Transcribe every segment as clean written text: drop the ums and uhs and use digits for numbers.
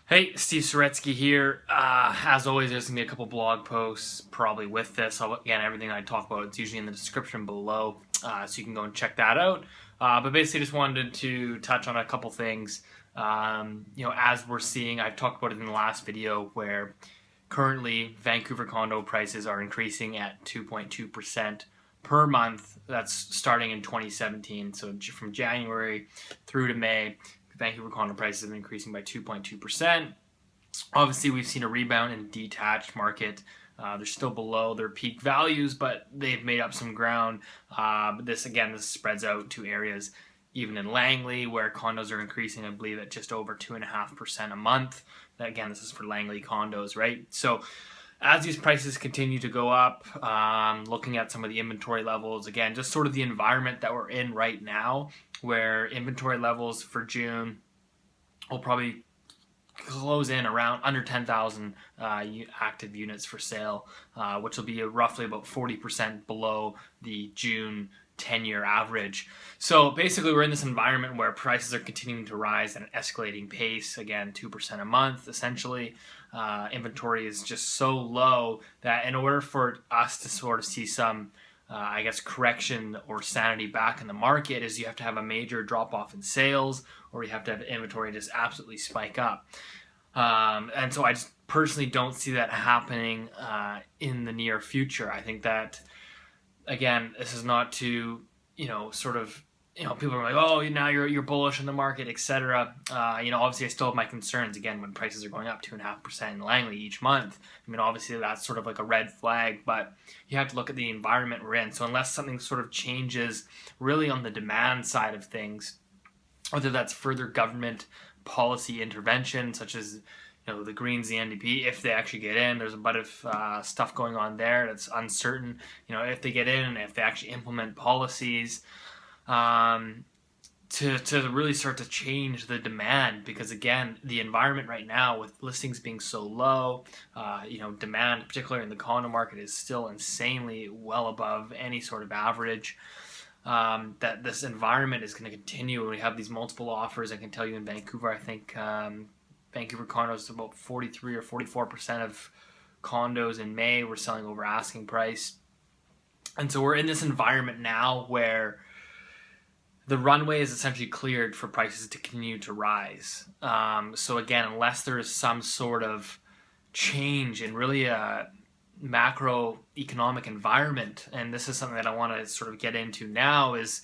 Hey, Steve Saretsky here. As always, there's going to be a couple blog posts probably with this. Again, everything I talk about, it's usually in the description below, so you can go and check that out. But basically, just wanted to touch on a couple things. As we're seeing, I've talked about it in the last video, where currently Vancouver condo prices are increasing at 2.2% per month. That's starting in 2017. So from January through to May, Vancouver condo prices have been increasing by 2.2%. Obviously, we've seen a rebound in the detached market. They're still below their peak values, but they've made up some ground. But this spreads out to areas even in Langley, where condos are increasing, I believe, at just over 2.5% a month. Again, this is for Langley condos, right? So as these prices continue to go up, looking at some of the inventory levels, again, just sort of the environment that we're in right now, where inventory levels for June will probably close in around under 10,000 active units for sale, which will be roughly about 40% below the June 10-year average. So basically, we're in this environment where prices are continuing to rise at an escalating pace, again, 2% a month, essentially. Inventory is just so low that in order for us to sort of see some correction or sanity back in the market, is you have to have a major drop off in sales, or you have to have inventory just absolutely spike up. And so I just personally don't see that happening in the near future. I think that, again, this is not to, people are like, oh, now you're bullish in the market, etc. Obviously I still have my concerns, again, when prices are going up 2.5% in Langley each month. I mean, obviously that's sort of like a red flag, but you have to look at the environment we're in. So unless something sort of changes really on the demand side of things, whether that's further government policy intervention, such as the Greens, the NDP, if they actually get in, there's a bunch of stuff going on there that's uncertain. If they get in and if they actually implement policies to really start to change the demand, because again, the environment right now with listings being so low, demand, particularly in the condo market, is still insanely well above any sort of average. That this environment is going to continue, and we have these multiple offers. I can tell you in Vancouver, I think Vancouver condos, about 43 or 44% of condos in May were selling over asking price. And so we're in this environment now where the runway is essentially cleared for prices to continue to rise. So again, unless there is some sort of change in really a macroeconomic environment, and this is something that I want to sort of get into now, is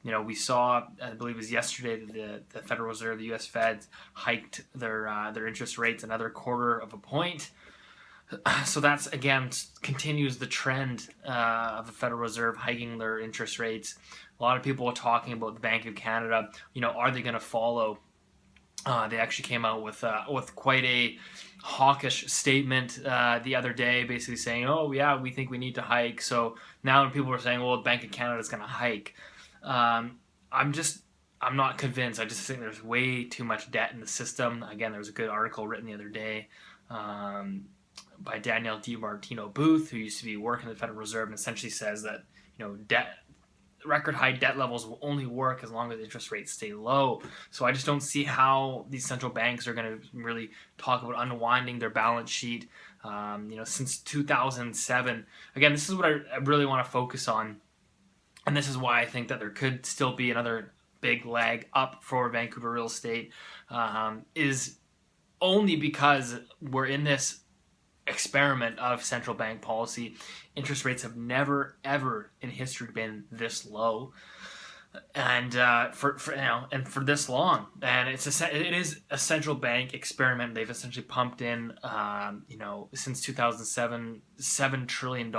we saw, I believe it was yesterday, that the Federal Reserve, the U.S. Fed, hiked their interest rates another quarter of a point. So that's, again, continues the trend of the Federal Reserve hiking their interest rates. A lot of people are talking about the Bank of Canada. Are they going to follow? They actually came out with quite a hawkish statement the other day, basically saying, "Oh yeah, we think we need to hike." So now people are saying, "Well, the Bank of Canada is going to hike." I'm not convinced. I just think there's way too much debt in the system. Again, there was a good article written the other day by Danielle DiMartino Booth, who used to be working at the Federal Reserve, and essentially says that record high debt levels will only work as long as interest rates stay low. So I just don't see how these central banks are going to really talk about unwinding their balance sheet. Since 2007, again, this is what I really want to focus on, and this is why I think that there could still be another big leg up for Vancouver real estate, is only because we're in this experiment of central bank policy. Interest rates have never ever in history been this low, and for this long. And it is a central bank experiment. They've essentially pumped in, since 2007, $7 trillion.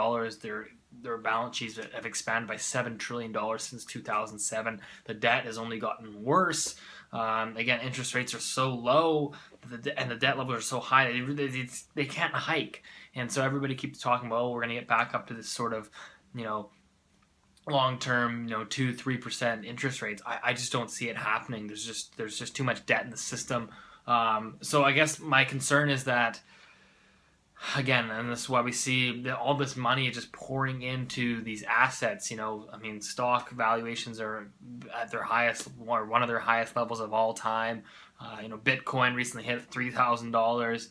Their balance sheets have expanded by $7 trillion since 2007. The debt has only gotten worse. Again, interest rates are so low, and the debt levels are so high, they can't hike. And so everybody keeps talking about, we're going to get back up to this sort of, long-term, 2-3% interest rates. I just don't see it happening. There's just too much debt in the system. So I guess my concern is that again, and this is why we see all this money just pouring into these assets. I mean, stock valuations are at their highest, or one of their highest levels of all time. Bitcoin recently hit $3,000.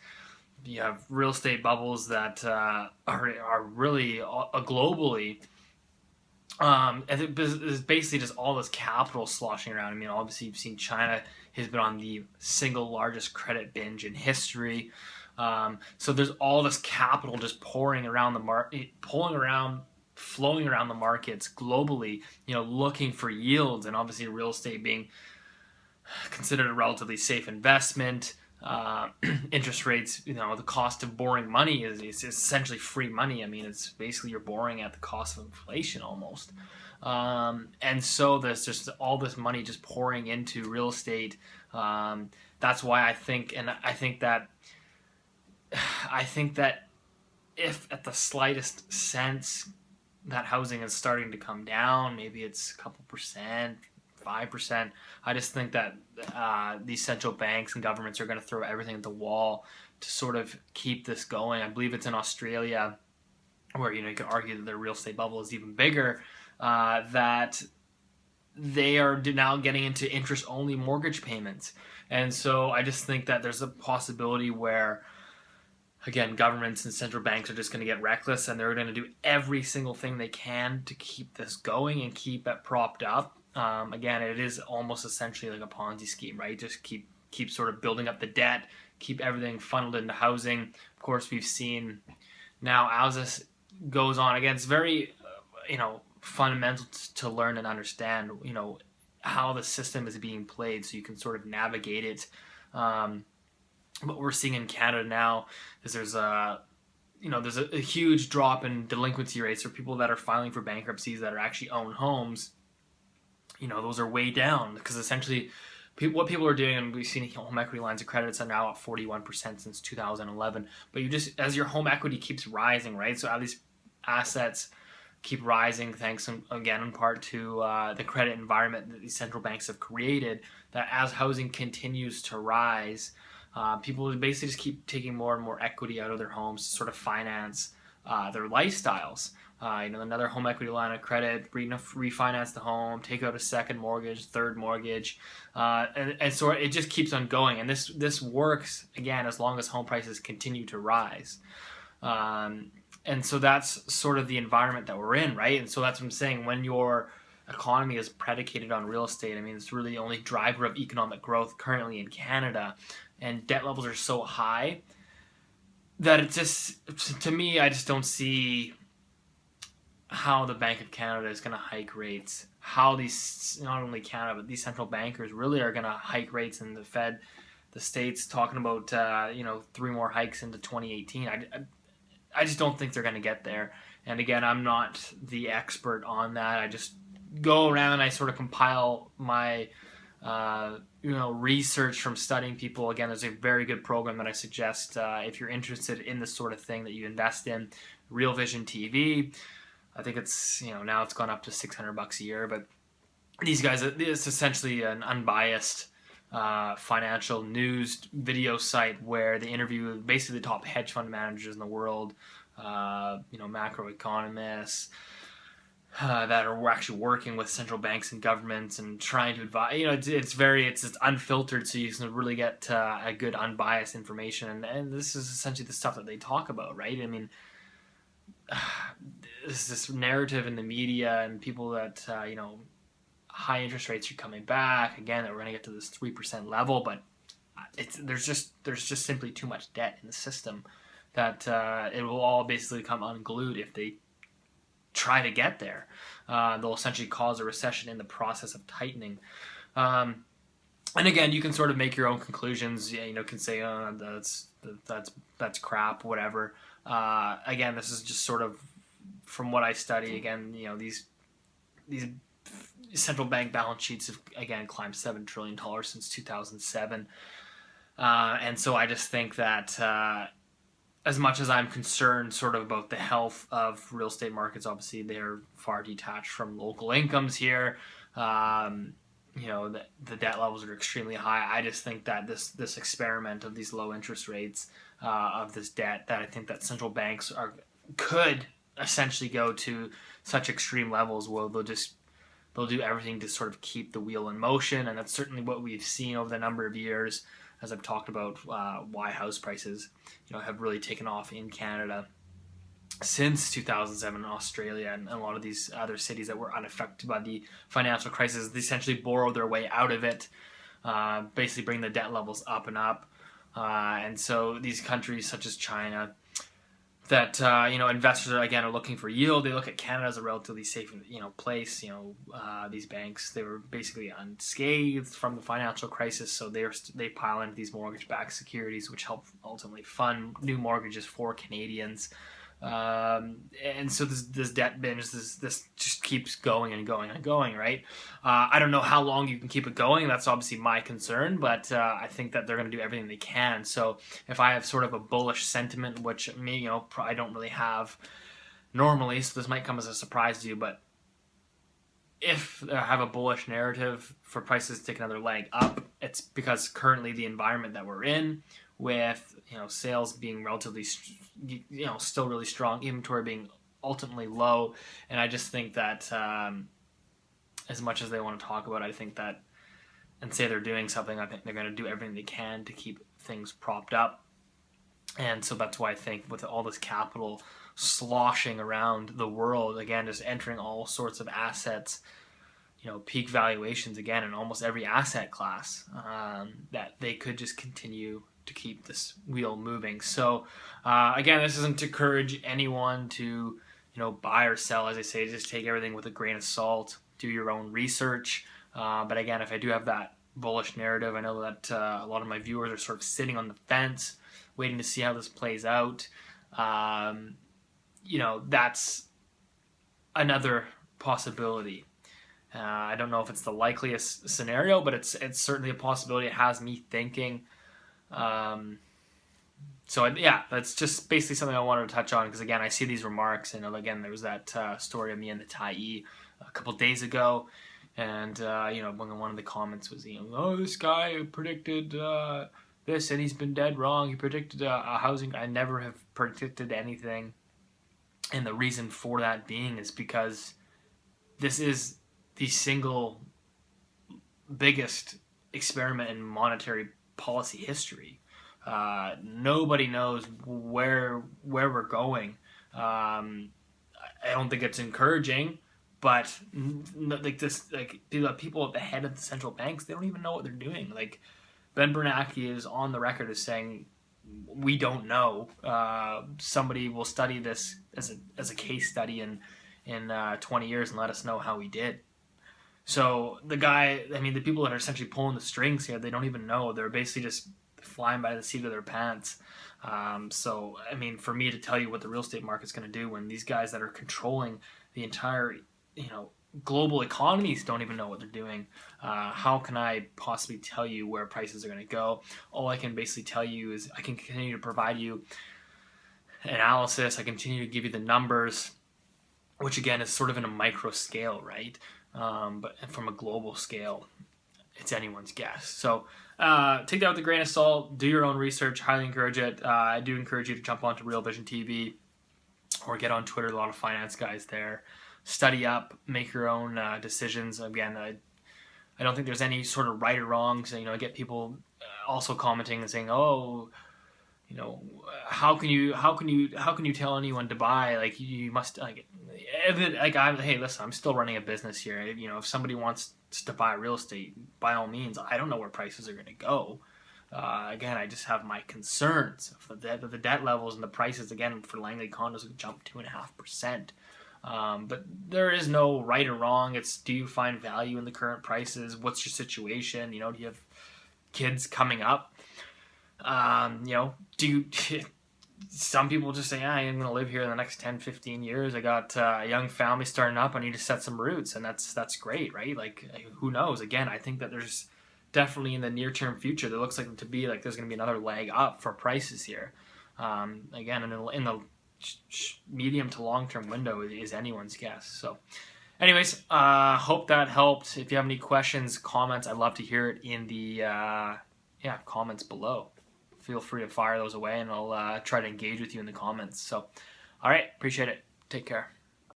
You have real estate bubbles that are really globally. And it's basically just all this capital sloshing around. I mean, obviously you've seen China has been on the single largest credit binge in history. So there's all this capital just pouring around the market, flowing around the markets globally. Looking for yields, and obviously real estate being considered a relatively safe investment. Interest rates, the cost of borrowing money is essentially free money. I mean, it's basically you're borrowing at the cost of inflation almost. And so there's just all this money just pouring into real estate. That's why I think that if at the slightest sense that housing is starting to come down, maybe it's a couple percent, 5%. I just think that these central banks and governments are going to throw everything at the wall to sort of keep this going. I believe it's in Australia, where you could argue that their real estate bubble is even bigger, that they are now getting into interest-only mortgage payments. And so I just think that there's a possibility where, again, governments and central banks are just going to get reckless, and they're going to do every single thing they can to keep this going and keep it propped up. Again, it is almost essentially like a Ponzi scheme, right? Just keep sort of building up the debt, keep everything funneled into housing. Of course, we've seen now as this goes on, again, it's very, fundamental to learn and understand, how the system is being played so you can sort of navigate it. What we're seeing in Canada now is there's a huge drop in delinquency rates for people that are filing for bankruptcies that are actually own homes. Those are way down because essentially what people are doing, and we've seen home equity lines of credits are now at 41% since 2011. But as your home equity keeps rising, right? So at least assets keep rising thanks, again, in part to the credit environment that these central banks have created, that as housing continues to rise, people basically just keep taking more and more equity out of their homes to sort of finance their lifestyles. Another home equity line of credit, refinance the home, take out a second mortgage, third mortgage, and so it just keeps on going. And this works, again, as long as home prices continue to rise. And so that's sort of the environment that we're in, right? And so that's what I'm saying. When your economy is predicated on real estate, I mean, it's really the only driver of economic growth currently in Canada, and debt levels are so high that it just, to me, I just don't see how the Bank of Canada is going to hike rates, how these, not only Canada, but these central bankers really are going to hike rates, and the Fed, the states talking about, 3 more hikes into 2018. I just don't think they're going to get there. And again, I'm not the expert on that. I just go around, I sort of compile my, research from studying people. Again, there's a very good program that I suggest if you're interested in this sort of thing that you invest in, Real Vision TV. I think it's, now it's gone up to $600 a year, but these guys, it's essentially an unbiased financial news video site where they interview basically the top hedge fund managers in the world, macroeconomists that are actually working with central banks and governments and trying to advise. It's unfiltered, so you can really get a good unbiased information. And this is essentially the stuff that they talk about, right? I mean, this narrative in the media and people that high interest rates are coming back again, that we're going to get to this 3% level, but there's just simply too much debt in the system that it will all basically come unglued if they try to get there. They'll essentially cause a recession in the process of tightening. And again, you can sort of make your own conclusions. Can say, oh, that's crap, whatever. Again, this is just sort of from what I study. Again, these central bank balance sheets have again climbed $7 trillion since 2007, and so I just think that as much as I'm concerned sort of about the health of real estate markets, obviously they're far detached from local incomes here. the debt levels are extremely high. I just think that this experiment of these low interest rates, of this debt, that I think that central banks could essentially go to such extreme levels where they'll do everything to sort of keep the wheel in motion, and that's certainly what we've seen over the number of years, as I've talked about, why house prices have really taken off in Canada since 2007 in Australia, and a lot of these other cities that were unaffected by the financial crisis. They essentially borrowed their way out of it, basically bring the debt levels up and up. And so these countries such as China, that investors are looking for yield. They look at Canada as a relatively safe place. These banks, they were basically unscathed from the financial crisis, so they pile into these mortgage-backed securities, which help ultimately fund new mortgages for Canadians. And so this debt binge, this just keeps going and going and going, right? I don't know how long you can keep it going. That's obviously my concern, but I think that they're going to do everything they can. So if I have sort of a bullish sentiment, which I don't really have normally, so this might come as a surprise to you, but if I have a bullish narrative for prices to take another leg up, it's because currently the environment that we're in, with sales being relatively still really strong, inventory being ultimately low, and I just think that as much as they want to talk about, I think that, and say they're doing something, I think they're going to do everything they can to keep things propped up. And so that's why I think with all this capital sloshing around the world, again, just entering all sorts of assets, peak valuations again in almost every asset class, that they could just continue to keep this wheel moving. So again, this isn't to encourage anyone to buy or sell. As I say, just take everything with a grain of salt, do your own research. But again, if I do have that bullish narrative, I know that a lot of my viewers are sort of sitting on the fence, waiting to see how this plays out. That's another possibility. I don't know if it's the likeliest scenario, but it's certainly a possibility. It has me thinking. That's just basically something I wanted to touch on, because again, I see these remarks, and again, there was that story of me and the Thai a couple days ago, and one of the comments was, this guy predicted this, and he's been dead wrong. He predicted a housing. I never have predicted anything, and the reason for that being is because this is the single biggest experiment in monetary policy history. Nobody knows where we're going. I don't think it's encouraging, but people at the head of the central banks, they don't even know what they're doing. Like, Ben Bernanke is on the record as saying, we don't know. Somebody will study this as a case study in 20 years and let us know how we did. So the people that are essentially pulling the strings here, they don't even know. They're basically just flying by the seat of their pants. For me to tell you what the real estate market's going to do when these guys that are controlling the entire, global economies don't even know what they're doing, how can I possibly tell you where prices are going to go? All I can basically tell you is I can continue to provide you analysis. I continue to give you the numbers, which again is sort of in a micro scale, right? But from a global scale, it's anyone's guess. So take that with a grain of salt. Do your own research. Highly encourage it. I do encourage you to jump onto Real Vision TV or get on Twitter. A lot of finance guys there. Study up. Make your own decisions. Again, I don't think there's any sort of right or wrong. So, I get people also commenting and saying, "Oh, how can you tell anyone to buy? Like, you must hey, listen, I'm still running a business here. If somebody wants to buy real estate, by all means. I don't know where prices are going to go. Again, I just have my concerns. The debt levels and the prices, again, for Langley condos would jump 2.5%. But there is no right or wrong. It's, do you find value in the current prices? What's your situation? Do you have kids coming up? Some people just say, I'm going to live here in the next 10, 15 years. I got a young family starting up. I need to set some roots, and that's great, right? Like, who knows? Again, I think that there's definitely in the near-term future, there looks like to be like there's going to be another leg up for prices here. Again, in the medium to long-term window is anyone's guess. So Anyways, hope that helped. If you have any questions, comments, I'd love to hear it in the comments below. Feel free to fire those away, and I'll try to engage with you in the comments. So, all right, appreciate it. Take care.